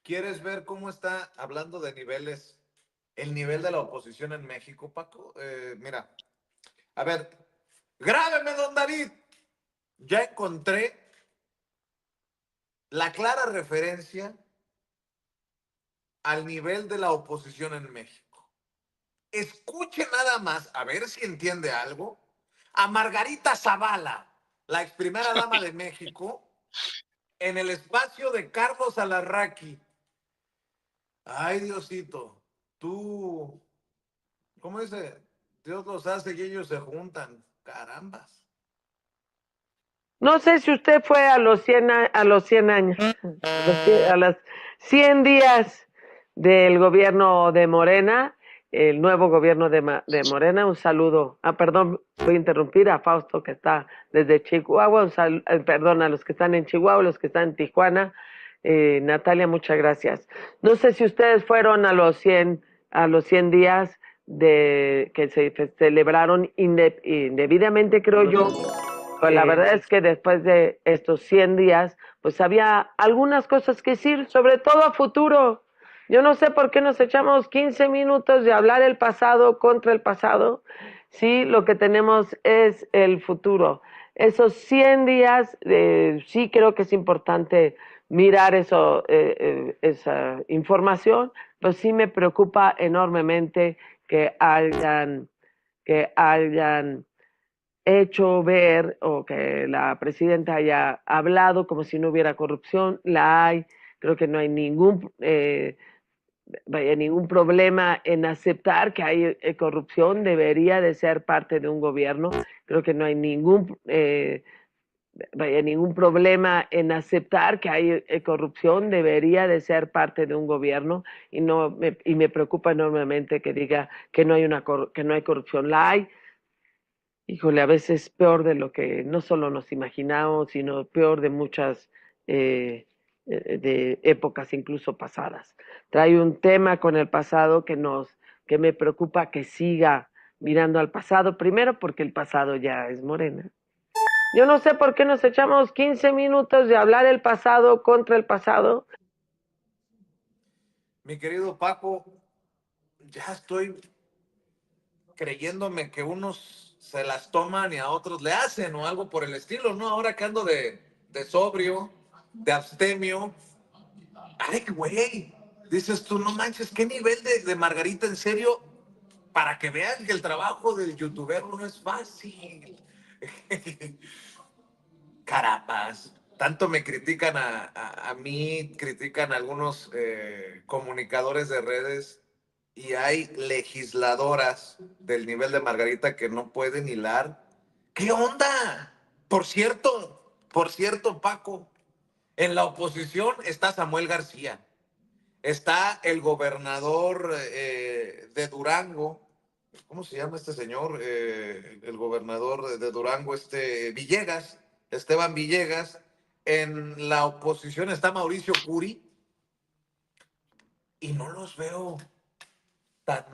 ¿Quieres ver cómo está, hablando de niveles, el nivel de la oposición en México, Paco? Mira, a ver, grábeme, don David. Ya encontré la clara referencia al nivel de la oposición en México. Escuche nada más, a ver si entiende algo, a Margarita Zavala, la ex primera dama de México, en el espacio de Carlos Alarraqui. Ay, Diosito, tú, ¿cómo dice? Dios los hace y ellos se juntan. Carambas. No sé si usted fue a los 100 años, a los 100 días del gobierno de Morena, el nuevo gobierno de Morena. Un saludo. Perdón, voy a interrumpir a Fausto, que está desde Chihuahua. Perdón, a los que están en Chihuahua, los que están en Tijuana. Natalia, muchas gracias. No sé si ustedes fueron a los 100 días que se celebraron indebidamente, creo yo. Pues la verdad es que después de estos 100 días, pues había algunas cosas que decir, sobre todo a futuro. Yo no sé por qué nos echamos 15 minutos de hablar el pasado contra el pasado, si lo que tenemos es el futuro. Esos 100 días, sí creo que es importante mirar esa información, pues sí me preocupa enormemente que hayan hecho ver, o que la presidenta haya hablado como si no hubiera corrupción. La hay. Creo que no hay ningún problema en aceptar que hay corrupción. Debería de ser parte de un gobierno. Creo que no hay ningún problema en aceptar que hay corrupción. Debería de ser parte de un gobierno, y me preocupa enormemente que diga que no hay corrupción. La hay. Híjole, a veces peor de lo que no solo nos imaginamos, sino peor de muchas de épocas incluso pasadas. Trae un tema con el pasado que me preocupa que siga mirando al pasado, primero porque el pasado ya es Morena. Yo no sé por qué nos echamos 15 minutos de hablar el pasado contra el pasado. Mi querido Paco, ya estoy creyéndome que unos se las toman y a otros le hacen o algo por el estilo, ¿no? Ahora que ando de sobrio, de abstemio. Ay, güey, dices tú, no manches, qué nivel de Margarita, en serio, para que vean que el trabajo del youtuber no es fácil. Carambas, tanto me critican a mí, critican a algunos comunicadores de redes, y hay legisladoras del nivel de Margarita que no pueden hilar. ¿Qué onda? Por cierto, Paco, en la oposición está Samuel García, está el gobernador de Durango. ¿Cómo se llama este señor? El gobernador de Durango, Villegas, Esteban Villegas. En la oposición está Mauricio Curi, y no los veo tan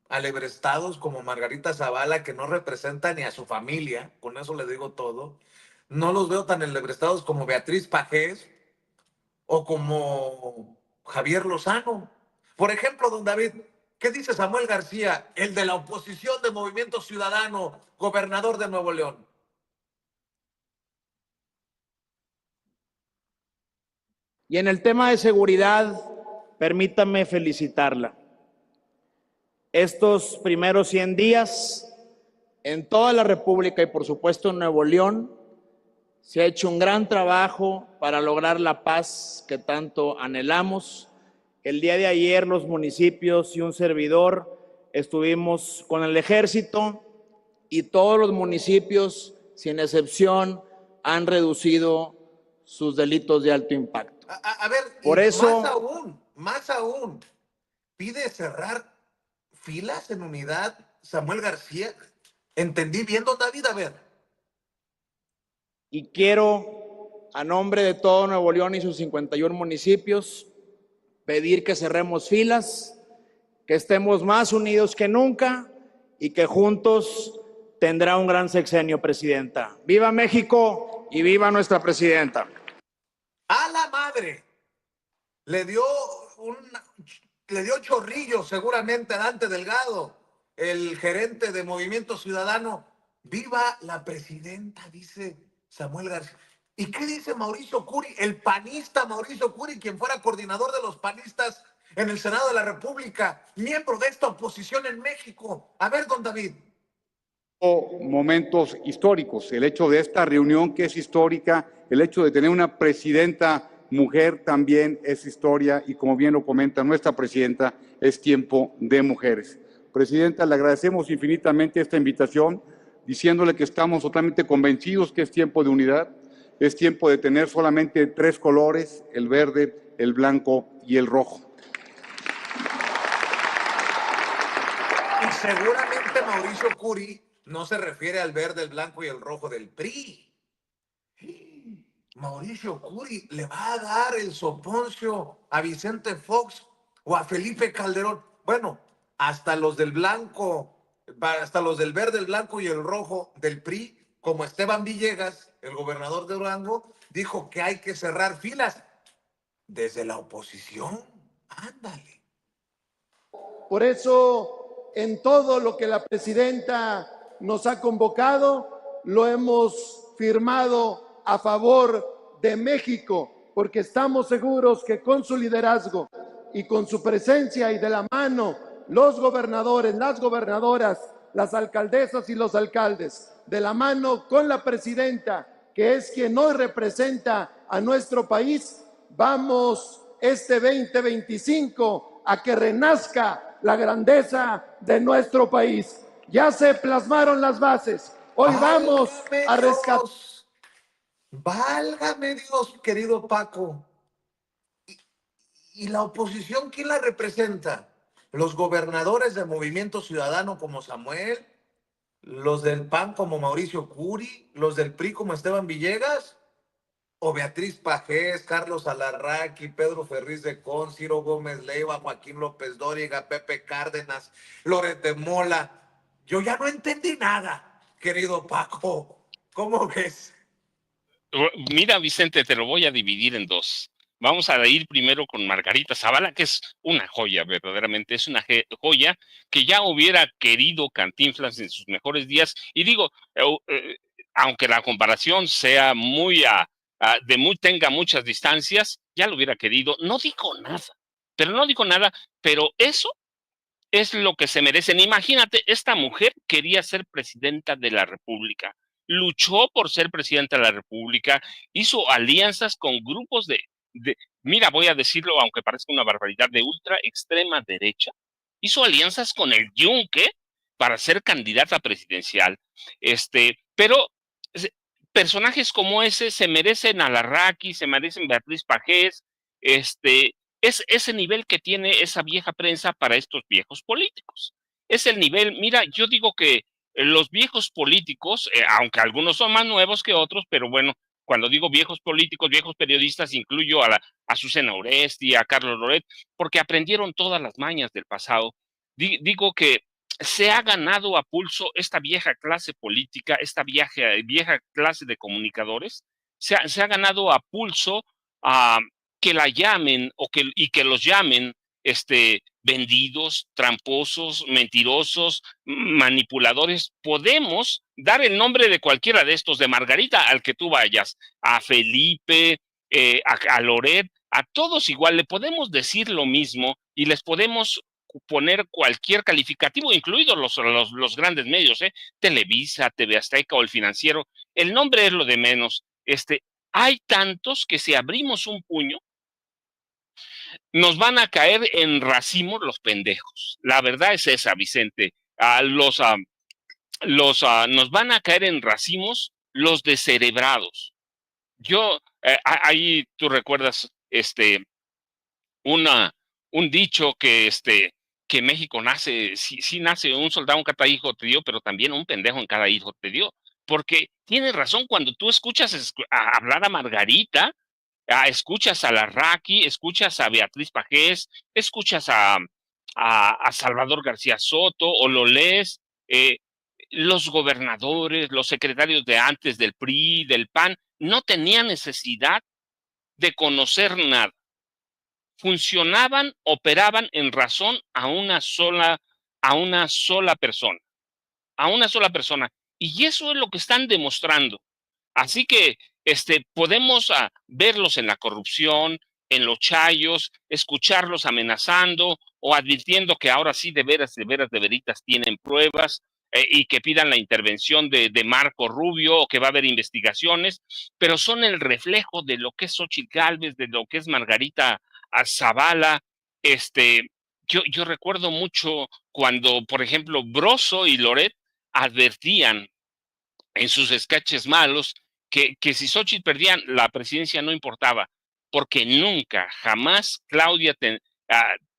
alebrestados como Margarita Zavala, que no representa ni a su familia, con eso le digo todo. No los veo tan alebrestados como Beatriz Pajés o como Javier Lozano. Por ejemplo, don David, ¿qué dice Samuel García, el de la oposición de Movimiento Ciudadano, gobernador de Nuevo León? Y en el tema de seguridad, permítame felicitarla. Estos primeros 100 días, en toda la República y por supuesto en Nuevo León, se ha hecho un gran trabajo para lograr la paz que tanto anhelamos. El día de ayer los municipios y un servidor estuvimos con el ejército, y todos los municipios, sin excepción, han reducido sus delitos de alto impacto. A ver, Por eso, más aún, pide cerrar filas en unidad Samuel García. ¿Entendí bien, don David? A ver. y quiero, a nombre de todo Nuevo León y sus 51 municipios, pedir que cerremos filas, que estemos más unidos que nunca y que juntos tendrá un gran sexenio, presidenta. ¡Viva México y viva nuestra presidenta! ¡A la madre! le dio le dio chorrillo seguramente a Dante Delgado, el gerente de Movimiento Ciudadano. Viva la presidenta, dice Samuel García. ¿Y qué dice Mauricio Curi, el panista Mauricio Curi, quien fuera coordinador de los panistas en el Senado de la República, miembro de esta oposición en México? A ver, don David. Momentos históricos, el hecho de esta reunión que es histórica, el hecho de tener una presidenta mujer también es historia y como bien lo comenta nuestra presidenta, es tiempo de mujeres. Presidenta, le agradecemos infinitamente esta invitación, diciéndole que estamos totalmente convencidos que es tiempo de unidad, es tiempo de tener solamente 3 colores, el verde, el blanco y el rojo. Y seguramente Mauricio Curi no se refiere al verde, el blanco y el rojo del PRI. Mauricio Curi le va a dar el soponcio a Vicente Fox o a Felipe Calderón. Bueno, hasta los del blanco, hasta los del verde, el blanco y el rojo del PRI, como Esteban Villegas, el gobernador de Durango, dijo que hay que cerrar filas desde la oposición. Ándale. Por eso, en todo lo que la presidenta nos ha convocado, lo hemos firmado a favor de México, porque estamos seguros que con su liderazgo y con su presencia y de la mano, los gobernadores, las gobernadoras, las alcaldesas y los alcaldes, de la mano con la presidenta, que es quien hoy representa a nuestro país, vamos este 2025 a que renazca la grandeza de nuestro país. Ya se plasmaron las bases. Hoy vamos a rescatar. Válgame Dios, querido Paco. ¿Y la oposición quién la representa? ¿Los gobernadores del Movimiento Ciudadano como Samuel? ¿Los del PAN como Mauricio Curi? ¿Los del PRI como Esteban Villegas? ¿O Beatriz Pajés, Carlos Alarraqui, Pedro Ferriz de Con, Ciro Gómez Leiva, Joaquín López Dóriga, Pepe Cárdenas, Loret de Mola? Yo ya no entendí nada, querido Paco. ¿Cómo ves? Mira, Vicente, te lo voy a dividir en 2. Vamos a ir primero con Margarita Zavala, que es una joya, verdaderamente, es una joya que ya hubiera querido Cantinflas en sus mejores días. Y digo, aunque la comparación sea tenga muchas distancias, ya lo hubiera querido. No dijo nada, pero eso es lo que se merecen. Imagínate, esta mujer quería ser presidenta de la República, luchó por ser presidenta de la República, hizo alianzas con grupos mira, voy a decirlo, aunque parezca una barbaridad, de ultra extrema derecha, hizo alianzas con el Yunque para ser candidata presidencial. Pero personajes como ese se merecen a Larraqui, se merecen Beatriz Pajés, es ese nivel que tiene esa vieja prensa para estos viejos políticos. Es el nivel, mira, yo digo que los viejos políticos, aunque algunos son más nuevos que otros, pero bueno, cuando digo viejos políticos, viejos periodistas, incluyo a Azucena Oresti, a Carlos Loret, porque aprendieron todas las mañas del pasado. Digo que se ha ganado a pulso esta vieja clase política, esta vieja clase de comunicadores, se ha ganado a pulso a que la llamen y que los llamen vendidos, tramposos, mentirosos, manipuladores. Podemos dar el nombre de cualquiera de estos, de Margarita al que tú vayas, a Felipe, a Loret, a todos igual, le podemos decir lo mismo y les podemos poner cualquier calificativo, incluidos los grandes medios, Televisa, TV Azteca o El Financiero. El nombre es lo de menos. Hay tantos que si abrimos un puño, nos van a caer en racimos los pendejos. La verdad es esa, Vicente. Nos van a caer en racimos los descerebrados. Ahí tú recuerdas un dicho que México nace, sí nace un soldado en cada hijo te dio, pero también un pendejo en cada hijo te dio. Porque tienes razón, cuando tú escuchas hablar a Margarita, escuchas a Larraqui, escuchas a Beatriz Pajés, escuchas a Salvador García Soto, o lo lees, los gobernadores, los secretarios de antes del PRI, del PAN, no tenían necesidad de conocer nada. funcionaban, operaban en razón a una sola persona, a una sola persona. Y eso es lo que están demostrando. Así que podemos verlos en la corrupción, en los chayos, escucharlos amenazando o advirtiendo que ahora sí de veras, de veritas tienen pruebas, y que pidan la intervención de Marco Rubio o que va a haber investigaciones, pero son el reflejo de lo que es Xochitl Gálvez, de lo que es Margarita Zavala. Yo recuerdo mucho cuando, por ejemplo, Broso y Loret advertían en sus sketches malos que si Xochitl perdían la presidencia no importaba, porque nunca, jamás Claudia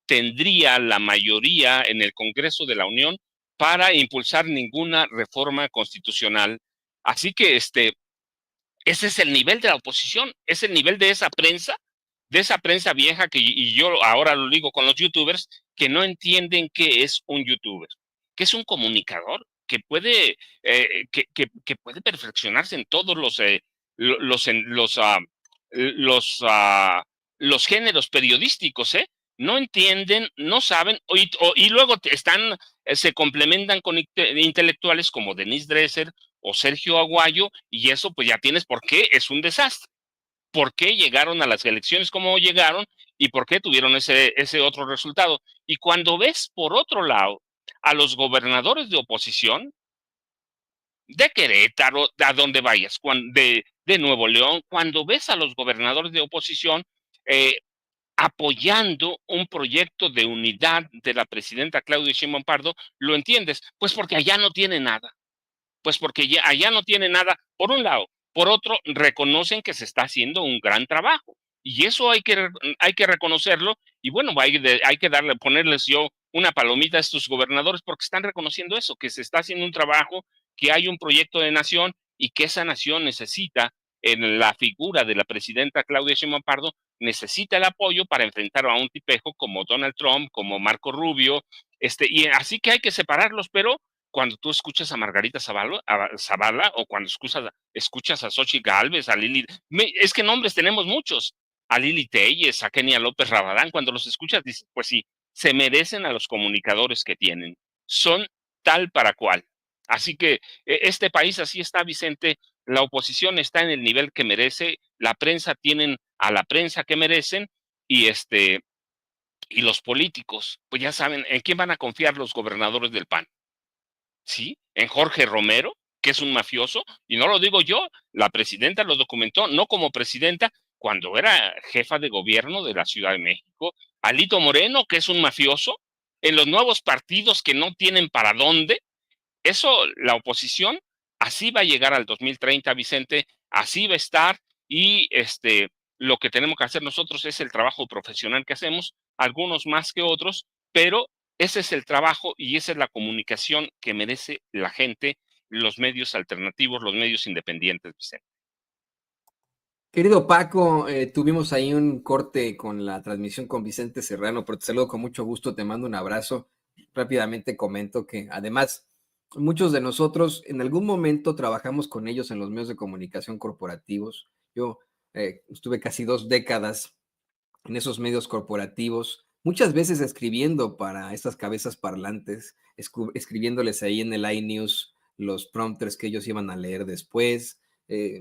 tendría la mayoría en el Congreso de la Unión para impulsar ninguna reforma constitucional. Así que ese es el nivel de la oposición, es el nivel de esa prensa vieja y yo ahora lo digo con los youtubers, que no entienden qué es un youtuber, que es un comunicador, que puede, que puede perfeccionarse en todos los géneros periodísticos, ¿eh? No entienden, no saben, y luego se complementan con intelectuales como Denise Dresser o Sergio Aguayo, y eso pues ya tienes por qué es un desastre. ¿Por qué llegaron a las elecciones como llegaron y por qué tuvieron ese otro resultado? Y cuando ves por otro lado a los gobernadores de oposición, de Querétaro, a donde vayas, de Nuevo León, cuando ves a los gobernadores de oposición eh, apoyando un proyecto de unidad de la presidenta Claudia Sheinbaum Pardo, lo entiendes, pues porque allá no tiene nada. Pues porque allá no tiene nada, por un lado. Por otro, reconocen que se está haciendo un gran trabajo. Y eso hay que reconocerlo. Y bueno, hay que ponerles yo una palomita a estos gobernadores porque están reconociendo eso, que se está haciendo un trabajo, que hay un proyecto de nación y que esa nación necesita, en la figura de la presidenta Claudia Sheinbaum Pardo, necesita el apoyo para enfrentar a un tipejo como Donald Trump, como Marco Rubio, y así que hay que separarlos, pero cuando tú escuchas a Margarita Zavala o cuando escuchas a Xochitl Gálvez, a Lili, es que nombres tenemos muchos, a Lili Telles, a Kenia López Rabadán, cuando los escuchas dices, pues sí, se merecen a los comunicadores que tienen, son tal para cual. Así que este país así está, Vicente, la oposición está en el nivel que merece, la prensa tienen a la prensa que merecen y y los políticos, pues ya saben, ¿en quién van a confiar los gobernadores del PAN? ¿Sí? En Jorge Romero, que es un mafioso, y no lo digo yo, la presidenta lo documentó, no como presidenta, cuando era jefa de gobierno de la Ciudad de México, Alito Moreno, que es un mafioso, en los nuevos partidos que no tienen para dónde, eso, la oposición, así va a llegar al 2030, Vicente, así va a estar, y lo que tenemos que hacer nosotros es el trabajo profesional que hacemos, algunos más que otros, pero ese es el trabajo y esa es la comunicación que merece la gente, los medios alternativos, los medios independientes, Vicente. Querido Paco, tuvimos ahí un corte con la transmisión con Vicente Serrano, pero te saludo con mucho gusto, te mando un abrazo. Rápidamente comento que además muchos de nosotros en algún momento trabajamos con ellos en los medios de comunicación corporativos. Yo estuve casi 2 décadas en esos medios corporativos, muchas veces escribiendo para estas cabezas parlantes, escribiéndoles ahí en el iNews los prompters que ellos iban a leer después.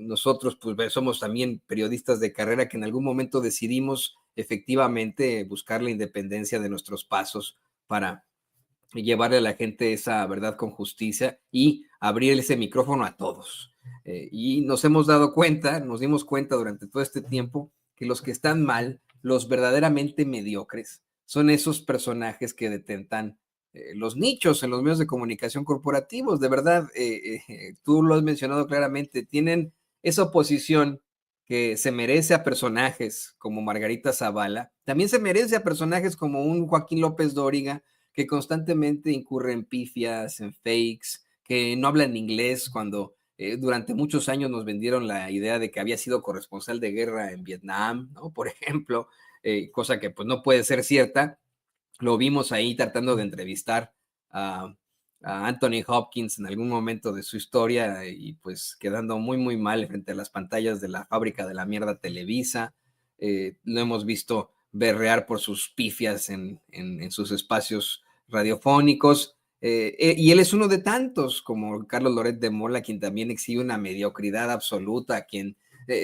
Nosotros pues somos también periodistas de carrera que en algún momento decidimos efectivamente buscar la independencia de nuestros pasos para llevarle a la gente esa verdad con justicia y abrir ese micrófono a todos. Y nos dimos cuenta durante todo este tiempo que los que están mal, los verdaderamente mediocres, son esos personajes que detentan los nichos en los medios de comunicación corporativos. De verdad, tú lo has mencionado claramente, tienen esa oposición que se merece a personajes como Margarita Zavala, también se merece a personajes como un Joaquín López Dóriga, que constantemente incurre en pifias, en fakes, que no hablan inglés cuando durante muchos años nos vendieron la idea de que había sido corresponsal de guerra en Vietnam, ¿no? Por ejemplo, cosa que pues no puede ser cierta. Lo vimos ahí tratando de entrevistar a Anthony Hopkins en algún momento de su historia y pues quedando muy, muy mal frente a las pantallas de la fábrica de la mierda Televisa. Lo hemos visto berrear por sus pifias en sus espacios radiofónicos. Y él es uno de tantos, como Carlos Loret de Mola, quien también exhibe una mediocridad absoluta, a quien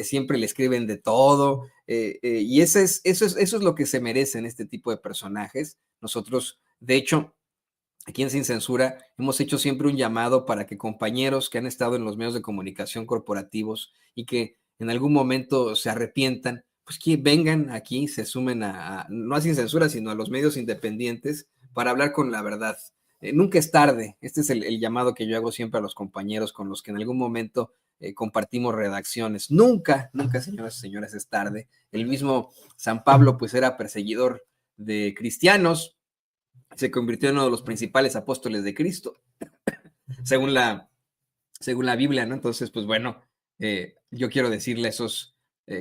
siempre le escriben de todo, y eso es lo que se merecen este tipo de personajes. Nosotros, de hecho, aquí en Sin Censura hemos hecho siempre un llamado para que compañeros que han estado en los medios de comunicación corporativos y que en algún momento se arrepientan, pues que vengan aquí, se sumen no a Sin Censura, sino a los medios independientes para hablar con la verdad. Nunca es tarde. Este es el llamado que yo hago siempre a los compañeros con los que en algún momento compartimos redacciones. Nunca, señoras y señores, es tarde. El mismo San Pablo pues era perseguidor de cristianos, se convirtió en uno de los principales apóstoles de Cristo, según la Biblia, ¿no? Entonces, pues bueno, yo quiero decirle a esos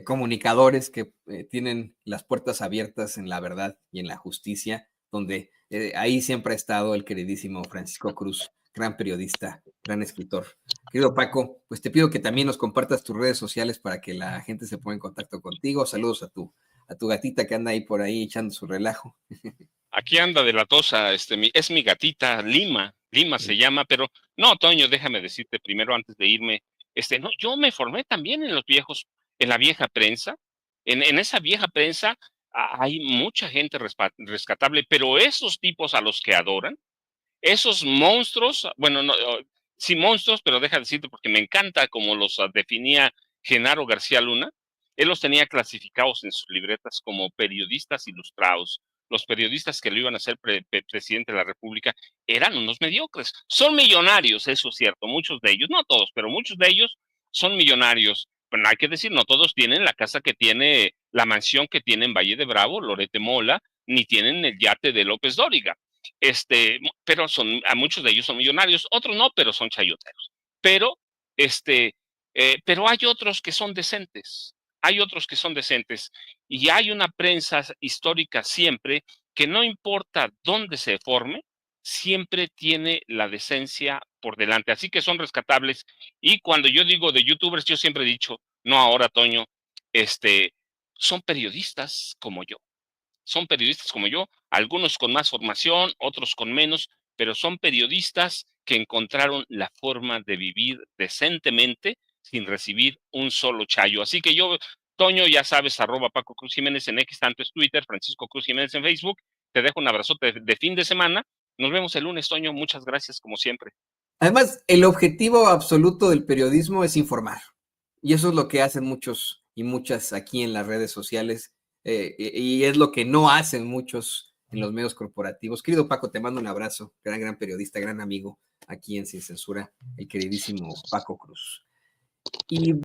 comunicadores que tienen las puertas abiertas en la verdad y en la justicia, donde ahí siempre ha estado el queridísimo Francisco Cruz, gran periodista, gran escritor. Querido Paco, pues te pido que también nos compartas tus redes sociales para que la gente se ponga en contacto contigo. Saludos a tu gatita que anda ahí por ahí echando su relajo. Aquí anda de la tosa, es mi gatita, Lima se llama, pero no, Toño, déjame decirte primero antes de irme, no, yo me formé también en la vieja prensa, en esa vieja prensa hay mucha gente rescatable, pero esos tipos a los que adoran, esos monstruos, bueno, no, sí monstruos, pero deja de decirte porque me encanta como los definía Genaro García Luna. Él los tenía clasificados en sus libretas como periodistas ilustrados. Los periodistas que lo iban a ser presidente de la República eran unos mediocres. Son millonarios, eso es cierto, muchos de ellos, no todos, pero muchos de ellos son millonarios. Pero hay que decir, no todos tienen la casa que tiene, la mansión que tiene en Valle de Bravo, Loret de Mola, ni tienen el yate de López Dóriga. Pero a muchos de ellos son millonarios, otros no, pero son chayoteros. Pero hay otros que son decentes, y hay una prensa histórica siempre que no importa dónde se forme, siempre tiene la decencia por delante, así que son rescatables. Y cuando yo digo de youtubers, yo siempre he dicho, no ahora, Toño, son periodistas como yo. Son periodistas como yo, algunos con más formación, otros con menos, pero son periodistas que encontraron la forma de vivir decentemente sin recibir un solo chayo. Así que yo, Toño, ya sabes, @Paco Cruz Jiménez en X, tanto es Twitter, Francisco Cruz Jiménez en Facebook. Te dejo un abrazote de fin de semana. Nos vemos el lunes, Toño. Muchas gracias, como siempre. Además, el objetivo absoluto del periodismo es informar. Y eso es lo que hacen muchos y muchas aquí en las redes sociales. Y es lo que no hacen muchos en los medios corporativos. Querido Paco, te mando un abrazo. Gran periodista, gran amigo aquí en Sin Censura, el queridísimo Paco Cruz. Y